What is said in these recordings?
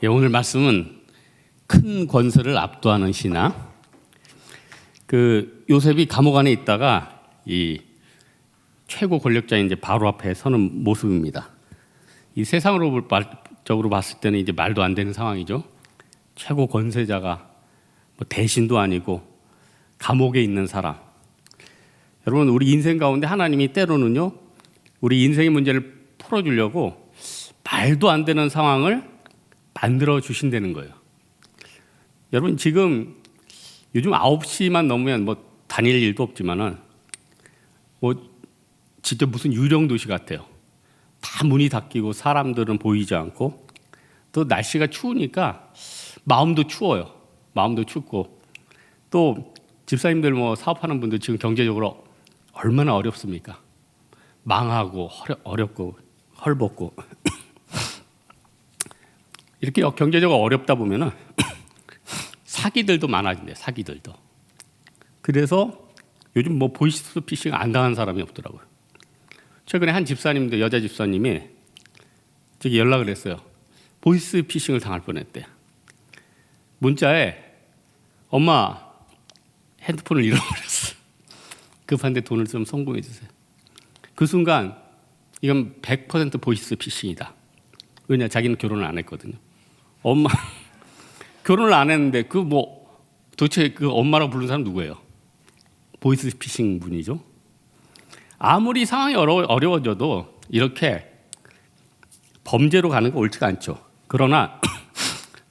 예, 오늘 말씀은 큰 권세를 압도하는 신앙. 요셉이 감옥 안에 있다가 이 최고 권력자인 이제 바로 앞에 서는 모습입니다. 이 세상으로 적으로 봤을 때는 이제 말도 안 되는 상황이죠. 최고 권세자가 뭐 대신도 아니고 감옥에 있는 사람. 여러분, 우리 인생 가운데 하나님이 때로는요, 우리 인생의 문제를 풀어주려고 말도 안 되는 상황을 만들어 주신다는 거예요. 여러분, 지금 요즘 9시만 넘으면 뭐 다닐 일도 없지만은 뭐 진짜 무슨 유령 도시 같아요. 다 문이 닫히고 사람들은 보이지 않고, 또 날씨가 추우니까 마음도 추워요. 마음도 춥고, 또 집사님들 뭐 사업하는 분들 지금 경제적으로 얼마나 어렵습니까? 망하고 어렵고 헐벗고 이렇게 경제적으로 어렵다 보면은 사기들도 많아진대요. 사기들도. 그래서 요즘 뭐 보이스피싱 안 당한 사람이 없더라고요. 최근에 한 집사님도, 여자 집사님이 저기 연락을 했어요. 보이스피싱을 당할 뻔했대. 문자에 엄마 핸드폰을 잃어버렸어. 급한데 돈을 좀 송금해 주세요. 그 순간 이건 100% 보이스피싱이다. 왜냐, 자기는 결혼을 안 했거든요. 엄마 결혼을 안 했는데 도대체 그 엄마라고 부르는 사람 누구예요? 보이스피싱 분이죠. 아무리 상황이 어려워져도 이렇게 범죄로 가는 거 옳지가 않죠. 그러나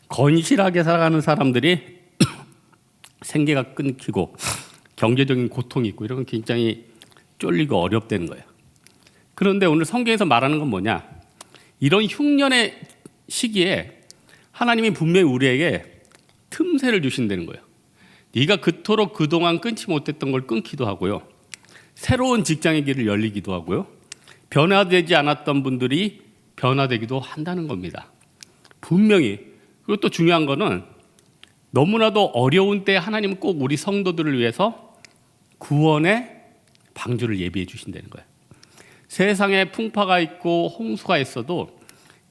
건실하게 살아가는 사람들이 생계가 끊기고 경제적인 고통이 있고 이런 건 굉장히 쫄리고 어렵다는 거예요. 그런데 오늘 성경에서 말하는 건 뭐냐? 이런 흉년의 시기에 하나님이 분명히 우리에게 틈새를 주신다는 거예요. 네가 그토록 그동안 끊지 못했던 걸 끊기도 하고요. 새로운 직장의 길을 열리기도 하고요. 변화되지 않았던 분들이 변화되기도 한다는 겁니다. 분명히. 그리고 또 중요한 거는 너무나도 어려운 때 하나님은 꼭 우리 성도들을 위해서 구원의 방주를 예비해 주신다는 거예요. 세상에 풍파가 있고 홍수가 있어도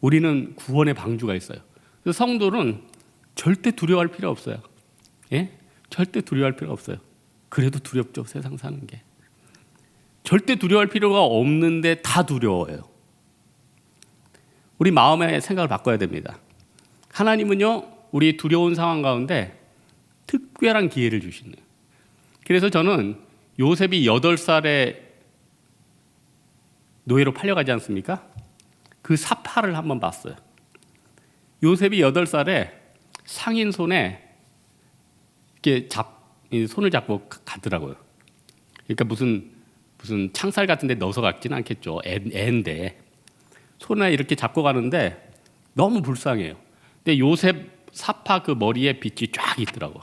우리는 구원의 방주가 있어요. 그래서 성도는 절대 두려워할 필요 없어요. 예? 절대 두려워할 필요 없어요. 그래도 두렵죠, 세상 사는 게. 절대 두려워할 필요가 없는데 다 두려워해요. 우리 마음의 생각을 바꿔야 됩니다. 하나님은요, 우리 두려운 상황 가운데 특별한 기회를 주시네요. 그래서 저는 요셉이 8살에 노예로 팔려가지 않습니까? 그 사파를 한번 봤어요. 요셉이 8살에 상인 손에 이렇게 손을 잡고 가더라고요. 그러니까 무슨 창살 같은 데 넣어서 갔지는 않겠죠. 애인데 손에 이렇게 잡고 가는데 너무 불쌍해요. 근데 요셉 사파 그 머리에 빛이 쫙 있더라고.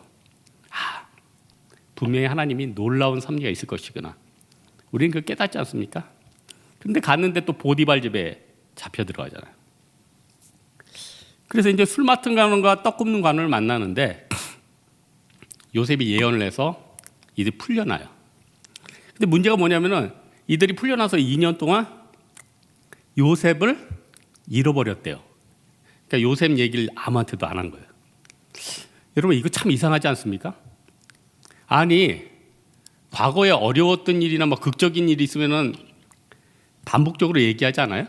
분명히 하나님이 놀라운 섭리가 있을 것이구나. 우리는 그걸 깨닫지 않습니까? 근데 갔는데 또 보디발 집에 잡혀 들어가잖아요. 그래서 이제 술 맡은 관원과 떡 굽는 관원을 만나는데 요셉이 예언을 해서 이들이 풀려나요. 근데 문제가 뭐냐면은 이들이 풀려나서 2년 동안 요셉을 잃어버렸대요. 그러니까 요셉 얘기를 아무한테도 안 한 거예요. 여러분, 이거 참 이상하지 않습니까? 아니, 과거에 어려웠던 일이나 뭐 극적인 일이 있으면은 반복적으로 얘기하지 않아요?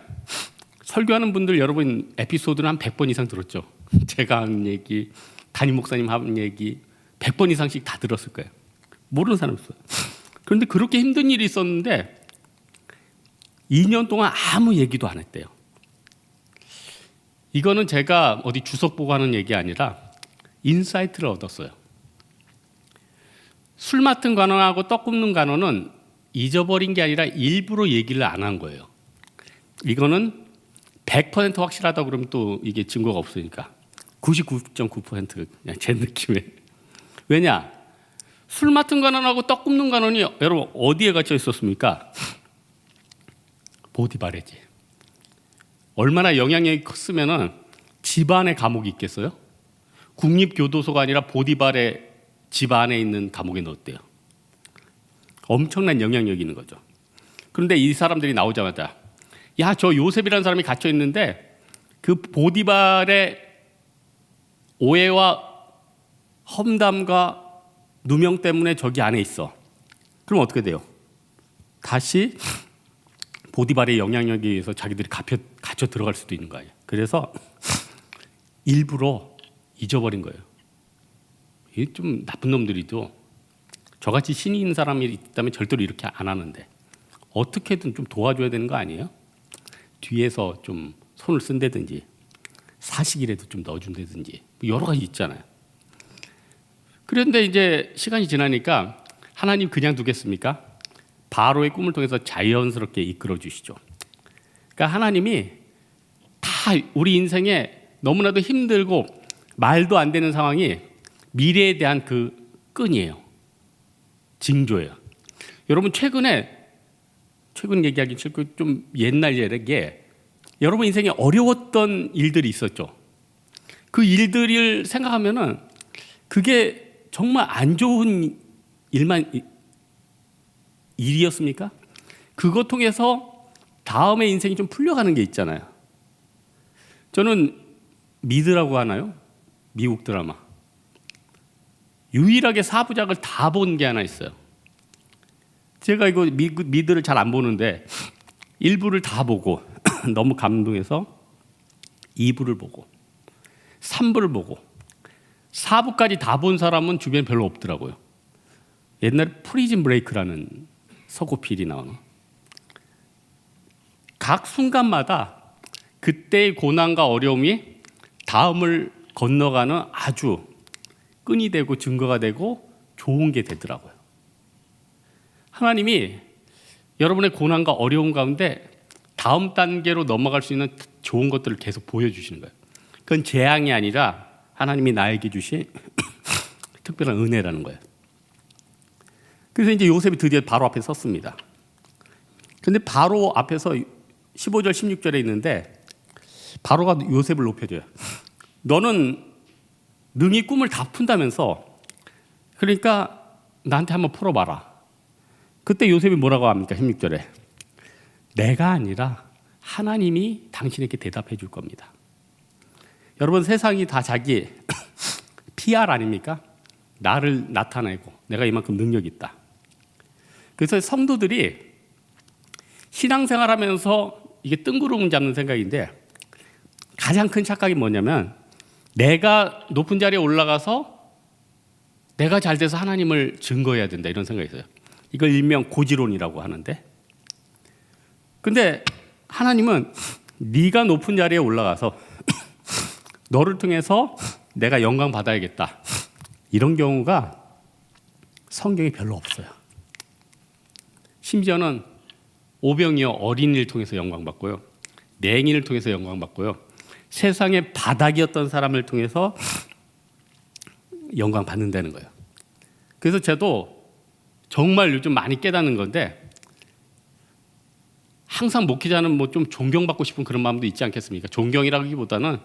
설교하는 분들 여러분 에피소드는 한 100번 이상 들었죠. 제가 한 얘기, 담임 목사님 한 얘기 100번 이상씩 다 들었을 거예요. 모르는 사람 없어요. 그런데 그렇게 힘든 일이 있었는데 2년 동안 아무 얘기도 안 했대요. 이거는 제가 어디 주석 보고 하는 얘기 아니라 인사이트를 얻었어요. 술 맡은 관원하고 떡 굽는 관원은 잊어버린 게 아니라 일부러 얘기를 안 한 거예요. 이거는 100% 확실하다고 그러면 또 이게 증거가 없으니까 99.9% 그냥 제 느낌에. 왜냐? 술 맡은 관원하고 떡 굽는 관원이 여러분 어디에 갇혀 있었습니까? 보디발의 집. 얼마나 영향력이 컸으면은 집안에 감옥이 있겠어요? 국립교도소가 아니라 보디발의 집 안에 있는 감옥에 넣었대요. 엄청난 영향력이 있는 거죠. 그런데 이 사람들이 나오자마자 야, 저 요셉이라는 사람이 갇혀 있는데 그 보디발의 오해와 험담과 누명 때문에 저기 안에 있어. 그럼 어떻게 돼요? 다시 보디발의 영향력에 의해서 자기들이 갇혀 들어갈 수도 있는 거예요. 그래서 일부러 잊어버린 거예요. 이게 좀 나쁜 놈들이도 저같이 신이 있는 사람이 있다면 절대로 이렇게 안 하는데 어떻게든 좀 도와줘야 되는 거 아니에요? 뒤에서 좀 손을 쓴다든지 사식이라도 좀 넣어준다든지 여러 가지 있잖아요. 그런데 이제 시간이 지나니까 하나님 그냥 두겠습니까? 바로의 꿈을 통해서 자연스럽게 이끌어 주시죠. 그러니까 하나님이 다 우리 인생에 너무나도 힘들고 말도 안 되는 상황이 미래에 대한 그 끈이에요. 징조예요. 여러분 최근 얘기하기 싫고 좀 옛날 얘기에 여러분 인생에 어려웠던 일들이 있었죠. 그 일들을 생각하면은 그게 정말 안 좋은 일이었습니까? 그것 통해서 다음에 인생이 좀 풀려가는 게 있잖아요. 저는 미드라고 하나요? 미국 드라마. 유일하게 4부작을 다 본 게 하나 있어요. 제가 이거 미드를 잘 안 보는데 1부를 다 보고 너무 감동해서 2부를 보고 3부를 보고 4부까지 다 본 사람은 주변에 별로 없더라고요. 옛날에 프리즌 브레이크라는 서구필이 나오는 각 순간마다 그때의 고난과 어려움이 다음을 건너가는 아주 끈이 되고 증거가 되고 좋은 게 되더라고요. 하나님이 여러분의 고난과 어려움 가운데 다음 단계로 넘어갈 수 있는 좋은 것들을 계속 보여주시는 거예요. 그건 재앙이 아니라 하나님이 나에게 주신 특별한 은혜라는 거예요. 그래서 이제 요셉이 드디어 바로 앞에 섰습니다. 근데 바로 앞에서 15절 16절에 있는데 바로가 요셉을 높여줘요. 너는 능히 꿈을 다 푼다면서 그러니까 나한테 한번 풀어봐라. 그때 요셉이 뭐라고 합니까? 16절에 내가 아니라 하나님이 당신에게 대답해 줄 겁니다. 여러분 세상이 다 자기 PR 아닙니까? 나를 나타내고 내가 이만큼 능력이 있다. 그래서 성도들이 신앙생활하면서 이게 뜬구름 잡는 생각인데 가장 큰 착각이 뭐냐면 내가 높은 자리에 올라가서 내가 잘 돼서 하나님을 증거해야 된다 이런 생각이 있어요. 이걸 일명 고지론이라고 하는데 근데 하나님은 네가 높은 자리에 올라가서 너를 통해서 내가 영광 받아야겠다 이런 경우가 성경에 별로 없어요. 심지어는 오병이어 어린이를 통해서 영광 받고요, 냉인을 통해서 영광 받고요, 세상의 바닥이었던 사람을 통해서 영광 받는다는 거예요. 그래서 저도 정말 요즘 많이 깨닫는 건데 항상 목회자는 뭐 좀 존경받고 싶은 그런 마음도 있지 않겠습니까? 존경이라기보다는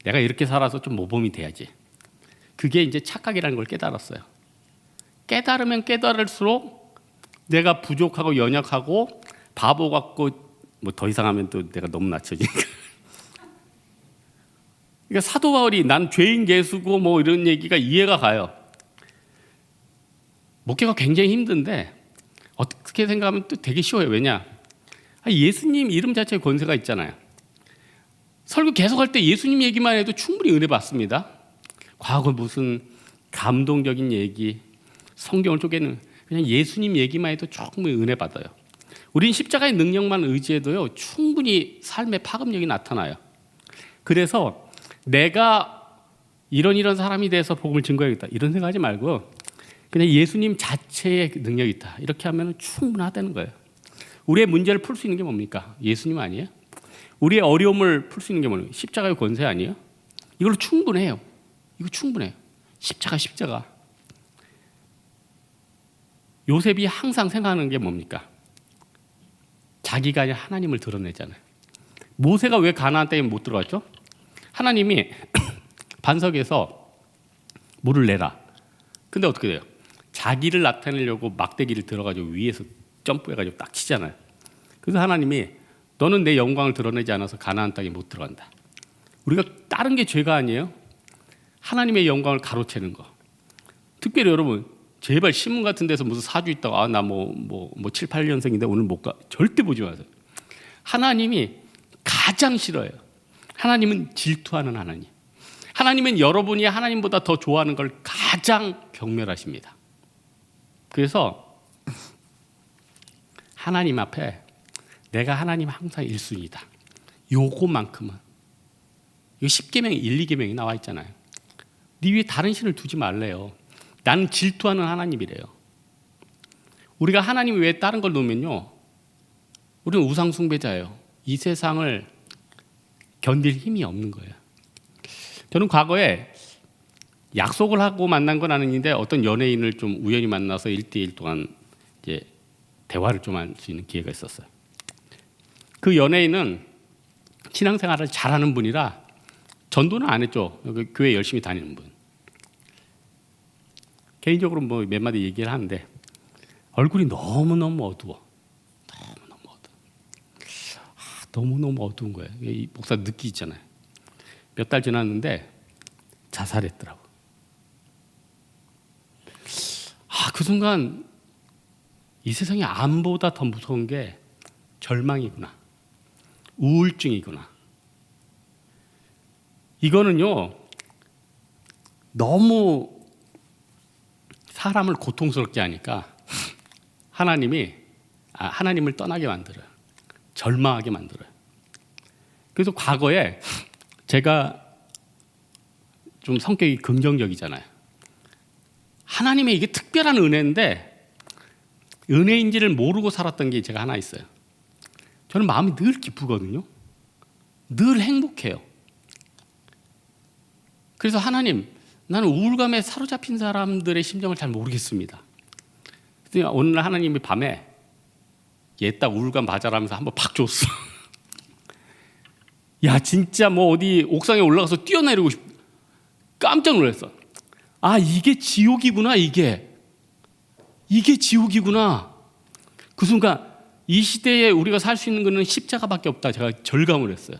내가 이렇게 살아서 좀 모범이 돼야지. 그게 이제 착각이라는 걸 깨달았어요. 깨달으면 깨달을수록 내가 부족하고 연약하고 바보 같고 뭐 더 이상 하면 또 내가 너무 낮춰지니까. 그러니까 사도 바울이 난 죄인 개수고 뭐 이런 얘기가 이해가 가요. 목회가 굉장히 힘든데 어떻게 생각하면 또 되게 쉬워요. 왜냐? 예수님 이름 자체에 권세가 있잖아요. 설교 계속할 때 예수님 얘기만 해도 충분히 은혜 받습니다. 과거 무슨 감동적인 얘기, 성경을 쪼개는 그냥 예수님 얘기만 해도 충분히 은혜 받아요. 우린 십자가의 능력만 의지해도요 충분히 삶의 파급력이 나타나요. 그래서 내가 이런 사람이 돼서 복음을 증거해야겠다 이런 생각하지 말고 그냥 예수님 자체의 능력이 있다 이렇게 하면 충분하다는 거예요. 우리의 문제를 풀 수 있는 게 뭡니까? 예수님 아니에요? 우리의 어려움을 풀 수 있는 게 뭡니까? 십자가의 권세 아니에요? 이걸로 충분해요. 이거 충분해요. 십자가. 요셉이 항상 생각하는 게 뭡니까? 자기가 아니라 하나님을 드러내잖아요. 모세가 왜 가나안 땅에 못 들어갔죠? 하나님이 반석에서 물을 내라. 근데 어떻게 돼요? 자기를 나타내려고 막대기를 들어가지고 위에서 점프해가지고 딱 치잖아요. 그래서 하나님이 너는 내 영광을 드러내지 않아서 가나안 땅에 못 들어간다. 우리가 다른 게 죄가 아니에요. 하나님의 영광을 가로채는 거. 특별히 여러분, 제발 신문 같은 데서 무슨 사주 있다고 나 7, 8년생인데 오늘 못 가. 절대 보지 마세요. 하나님이 가장 싫어해요. 하나님은 질투하는 하나님. 하나님은 여러분이 하나님보다 더 좋아하는 걸 가장 경멸하십니다. 그래서 하나님 앞에 내가 하나님 항상 1순위다. 요거만큼은. 이거 10계명, 1, 2계명이 나와 있잖아요. 네 위에 다른 신을 두지 말래요. 나는 질투하는 하나님이래요. 우리가 하나님 외에 다른 걸 놓으면요, 우리는 우상숭배자예요. 이 세상을 견딜 힘이 없는 거예요. 저는 과거에 약속을 하고 만난 건 아닌데 어떤 연예인을 좀 우연히 만나서 1대1 동안 이제 대화를 좀 할 수 있는 기회가 있었어요. 그 연예인은 신앙생활을 잘하는 분이라 전도는 안 했죠. 교회 열심히 다니는 분. 개인적으로 뭐 몇 마디 얘기를 하는데 얼굴이 너무너무 어두워. 너무너무 어두운 거예요. 이 목사 느끼잖아요. 몇 달 지났는데 자살했더라고. 그 순간 이 세상에 암보다 더 무서운 게 절망이구나. 우울증이구나. 이거는요, 너무 사람을 고통스럽게 하니까 하나님을 떠나게 만들어요. 절망하게 만들어요. 그래서 과거에 제가 좀 성격이 긍정적이잖아요. 하나님의 이게 특별한 은혜인데 은혜인지를 모르고 살았던 게 제가 하나 있어요. 저는 마음이 늘 기쁘거든요. 늘 행복해요. 그래서 하나님, 나는 우울감에 사로잡힌 사람들의 심정을 잘 모르겠습니다. 오늘 하나님이 밤에 얘 딱 우울감 맞아라면서 한번 팍 줬어. 야, 진짜 뭐 어디 옥상에 올라가서 뛰어내리고 깜짝 놀랐어. 이게 지옥이구나. 이게 지옥이구나. 그 순간 이 시대에 우리가 살 수 있는 것은 십자가밖에 없다. 제가 절감을 했어요.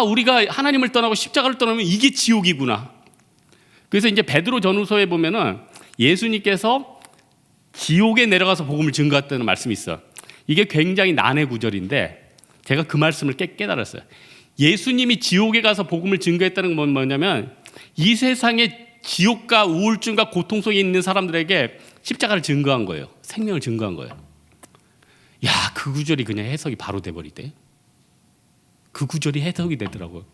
우리가 하나님을 떠나고 십자가를 떠나면 이게 지옥이구나. 그래서 이제 베드로 전후서에 보면은 예수님께서 지옥에 내려가서 복음을 증거했다는 말씀이 있어. 이게 굉장히 난해 구절인데 제가 그 말씀을 깨달았어요. 예수님이 지옥에 가서 복음을 증거했다는 건 뭐냐면 이 세상에 지옥과 우울증과 고통 속에 있는 사람들에게 십자가를 증거한 거예요. 생명을 증거한 거예요. 그 구절이 그냥 해석이 바로 돼버리대. 그 구절이 해석이 되더라고요.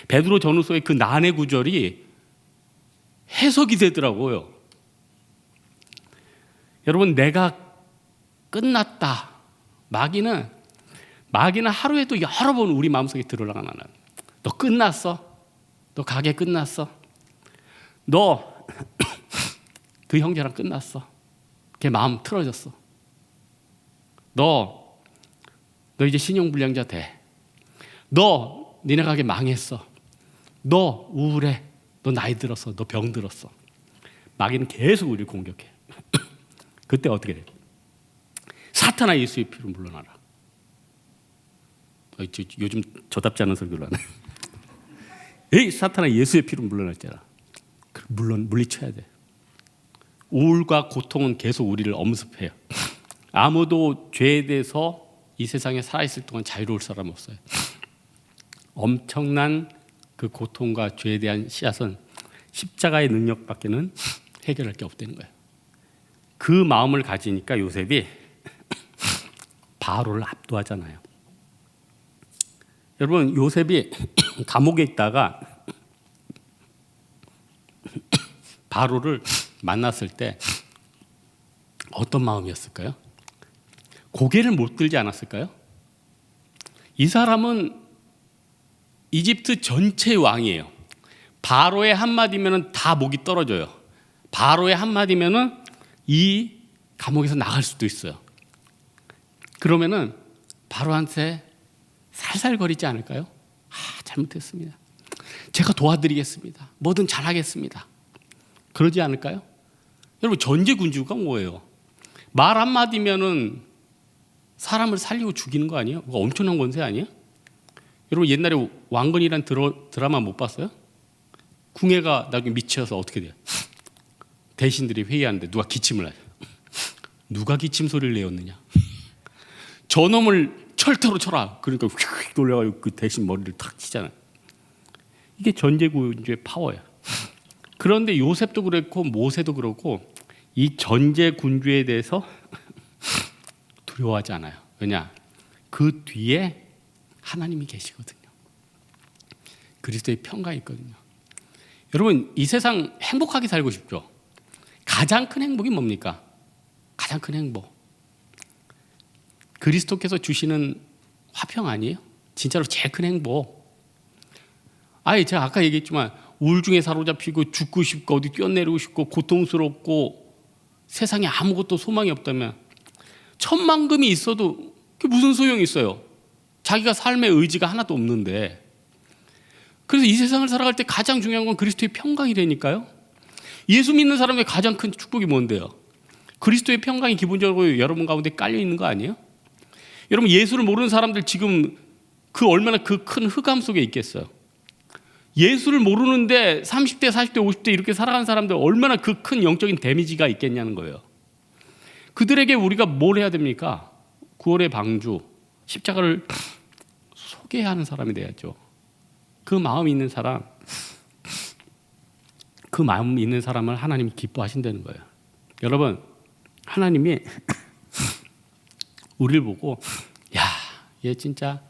베드로 전후서의 그 난해 구절이 해석이 되더라고요. 여러분, 내가 끝났다. 마귀는 하루에도 여러 번 우리 마음속에 들어가나. 너 끝났어. 너 가게 끝났어. 너 그 형제랑 끝났어. 걔 마음 틀어졌어. 너 이제 신용불량자 돼. 너 니네 가게 망했어. 너 우울해. 너 나이 들었어. 너 병 들었어. 마귀는 계속 우리를 공격해. 그때 어떻게 돼? 사탄아, 예수의 피로 물러나라. 요즘 저답지 않은 소리를 하네. 에이, 사탄아, 예수의 피로 물러났잖아. 물론 물리쳐야 돼. 우울과 고통은 계속 우리를 엄습해요. 아무도 죄에 대해서 이 세상에 살아있을 동안 자유로울 사람 없어요. 엄청난 그 고통과 죄에 대한 씨앗은 십자가의 능력밖에는 해결할 게 없다는 거예요. 그 마음을 가지니까 요셉이 바로를 압도하잖아요. 여러분, 요셉이 감옥에 있다가 바로를 만났을 때 어떤 마음이었을까요? 고개를 못 들지 않았을까요? 이 사람은 이집트 전체의 왕이에요. 바로의 한마디면 다 목이 떨어져요. 바로의 한마디면 이 감옥에서 나갈 수도 있어요. 그러면은 바로한테 살살거리지 않을까요? 잘못했습니다. 제가 도와드리겠습니다. 뭐든 잘하겠습니다. 그러지 않을까요? 여러분, 전제군주가 뭐예요? 말 한마디면은 사람을 살리고 죽이는 거 아니에요? 그거 엄청난 권세 아니에요? 여러분, 옛날에 왕건이란 드라마 못 봤어요? 궁예가 나중에 미쳐서 어떻게 돼요? 대신들이 회의하는데 누가 기침을 하죠. 누가 기침 소리를 내었느냐? 저놈을 철퇴로 쳐라. 그러니까 휙 돌려가지고 그 대신 머리를 탁 치잖아요. 이게 전제군주의 파워예요. 그런데 요셉도 그랬고 모세도 그렇고 이 전제군주에 대해서 두려워하지 않아요. 왜냐? 그 뒤에 하나님이 계시거든요. 그리스도의 평강이 있거든요. 여러분, 이 세상 행복하게 살고 싶죠? 가장 큰 행복이 뭡니까? 가장 큰 행복. 그리스도께서 주시는 화평 아니에요? 진짜로 제일 큰 행복. 아예 제가 아까 얘기했지만 우울증에 사로잡히고 죽고 싶고 어디 뛰어내리고 싶고 고통스럽고 세상에 아무것도 소망이 없다면 천만금이 있어도 그게 무슨 소용이 있어요? 자기가 삶의 의지가 하나도 없는데. 그래서 이 세상을 살아갈 때 가장 중요한 건 그리스도의 평강이라니까요. 예수 믿는 사람의 가장 큰 축복이 뭔데요? 그리스도의 평강이 기본적으로 여러분 가운데 깔려 있는 거 아니에요? 여러분, 예수를 모르는 사람들 지금 그 얼마나 그 큰 흑암 속에 있겠어요? 예수를 모르는데 30대, 40대, 50대 이렇게 살아가는 사람들 얼마나 그 큰 영적인 데미지가 있겠냐는 거예요. 그들에게 우리가 뭘 해야 됩니까? 9월의 방주, 십자가를 소개하는 사람이 돼야죠. 그 마음이 있는 사람, 그 마음 있는 사람을 하나님이 기뻐하신다는 거예요. 여러분, 하나님이 우리를 보고 야, 얘 진짜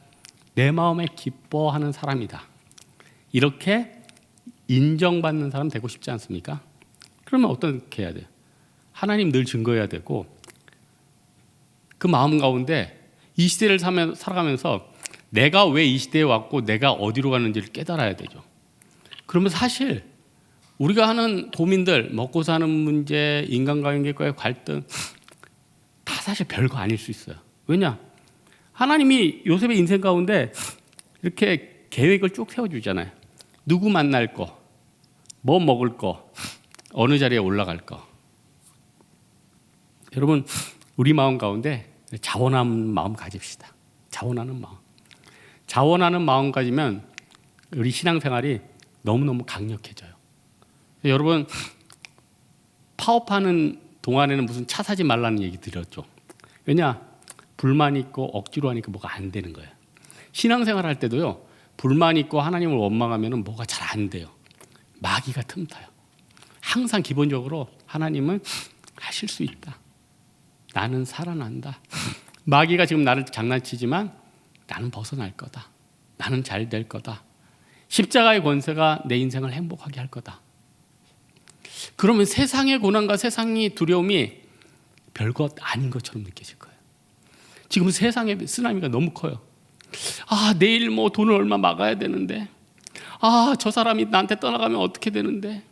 내 마음에 기뻐하는 사람이다. 이렇게 인정받는 사람 되고 싶지 않습니까? 그러면 어떻게 해야 돼요? 하나님 늘 증거해야 되고 그 마음 가운데 이 시대를 살아가면서 내가 왜 이 시대에 왔고 내가 어디로 가는지를 깨달아야 되죠. 그러면 사실 우리가 하는 고민들, 먹고 사는 문제, 인간관계과의 갈등 다 사실 별거 아닐 수 있어요. 왜냐? 하나님이 요셉의 인생 가운데 이렇게 계획을 쭉 세워주잖아요. 누구 만날 거, 뭐 먹을 거, 어느 자리에 올라갈 거. 여러분, 우리 마음 가운데 자원하는 마음 가집시다. 자원하는 마음. 자원하는 마음 가지면 우리 신앙생활이 너무너무 강력해져요. 여러분, 파업하는 동안에는 무슨 차 사지 말라는 얘기 드렸죠. 왜냐? 불만 있고 억지로 하니까 뭐가 안 되는 거예요. 신앙생활 할 때도요, 불만 있고 하나님을 원망하면 뭐가 잘 안 돼요. 마귀가 틈타요. 항상 기본적으로 하나님은 하실 수 있다. 나는 살아난다. 마귀가 지금 나를 장난치지만 나는 벗어날 거다. 나는 잘 될 거다. 십자가의 권세가 내 인생을 행복하게 할 거다. 그러면 세상의 고난과 세상의 두려움이 별것 아닌 것처럼 느껴질 거예요. 지금 세상의 쓰나미가 너무 커요. 아, 내일 뭐 돈을 얼마 막아야 되는데, 아, 저 사람이 나한테 떠나가면 어떻게 되는데,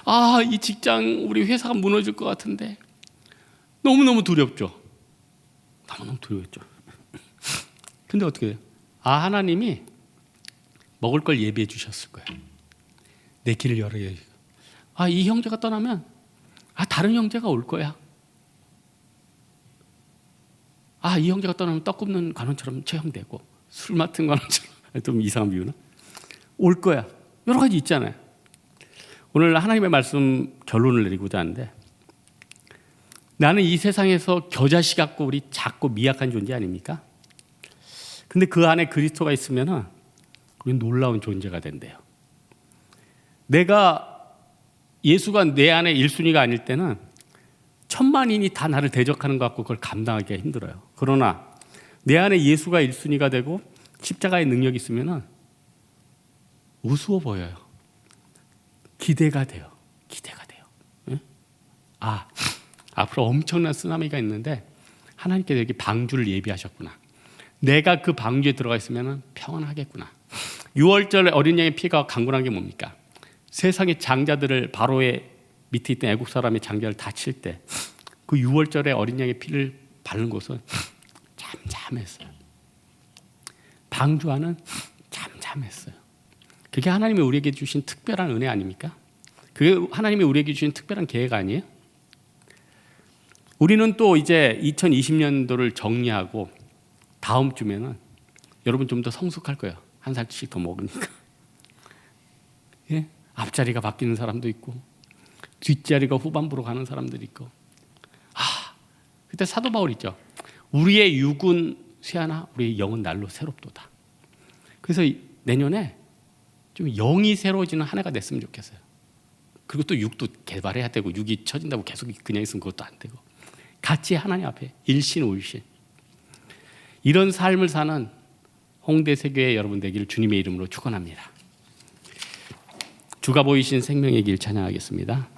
아, 이 직장 우리 회사가 무너질 것 같은데, 너무너무 두렵죠. 너무너무 두려웠죠. 근데 어떻게 돼요? 아, 하나님이 먹을 걸 예비해 주셨을 거예요. 내 길을 열어야. 아, 이 형제가 떠나면 아, 다른 형제가 올 거야. 아, 이 형제가 떠나면 떡 굽는 관원처럼 처형되고 술 맡은 관원처럼 좀 이상한 비유나 올 거야. 여러 가지 있잖아요. 오늘 하나님의 말씀 결론을 내리고자 하는데, 나는 이 세상에서 겨자씨 같고 우리 작고 미약한 존재 아닙니까? 근데 그 안에 그리스도가 있으면 우리는 놀라운 존재가 된대요. 내가 예수가 내 안에 1순위가 아닐 때는 천만인이 다 나를 대적하는 것 같고 그걸 감당하기가 힘들어요. 그러나 내 안에 예수가 1순위가 되고 십자가의 능력이 있으면 우스워 보여요. 기대가 돼요. 기대가 돼요. 응? 아, 앞으로 엄청난 쓰나미가 있는데 하나님께서 여기 방주를 예비하셨구나. 내가 그 방주에 들어가 있으면 평안하겠구나. 6월절 어린 양의 피가 강군한 게 뭡니까? 세상의 장자들을 바로의 밑에 있던 애국 사람의 장자를 다 칠 때 그 6월절에 어린 양의 피를 바른 곳은 잠잠했어요. 방주 안은 잠잠했어요. 그게 하나님이 우리에게 주신 특별한 은혜 아닙니까? 그게 하나님이 우리에게 주신 특별한 계획 아니에요? 우리는 또 이제 2020년도를 정리하고 다음 주면은 여러분 좀 더 성숙할 거예요. 한 살씩 더 먹으니까. 예? 앞자리가 바뀌는 사람도 있고 뒷자리가 후반부로 가는 사람들이 있고. 그때 사도 바울 있죠. 우리의 육은 쇠하나 우리의 영은 날로 새롭도다. 그래서 내년에 좀 영이 새로워지는 한 해가 됐으면 좋겠어요. 그리고 또 육도 개발해야 되고, 육이 처진다고 계속 그냥 있으면 그것도 안 되고, 같이 하나님 앞에 일신오일신 이런 삶을 사는 홍대 세교회 여러분 되기를 주님의 이름으로 축원합니다. 주가 보이신 생명의 길 찬양하겠습니다.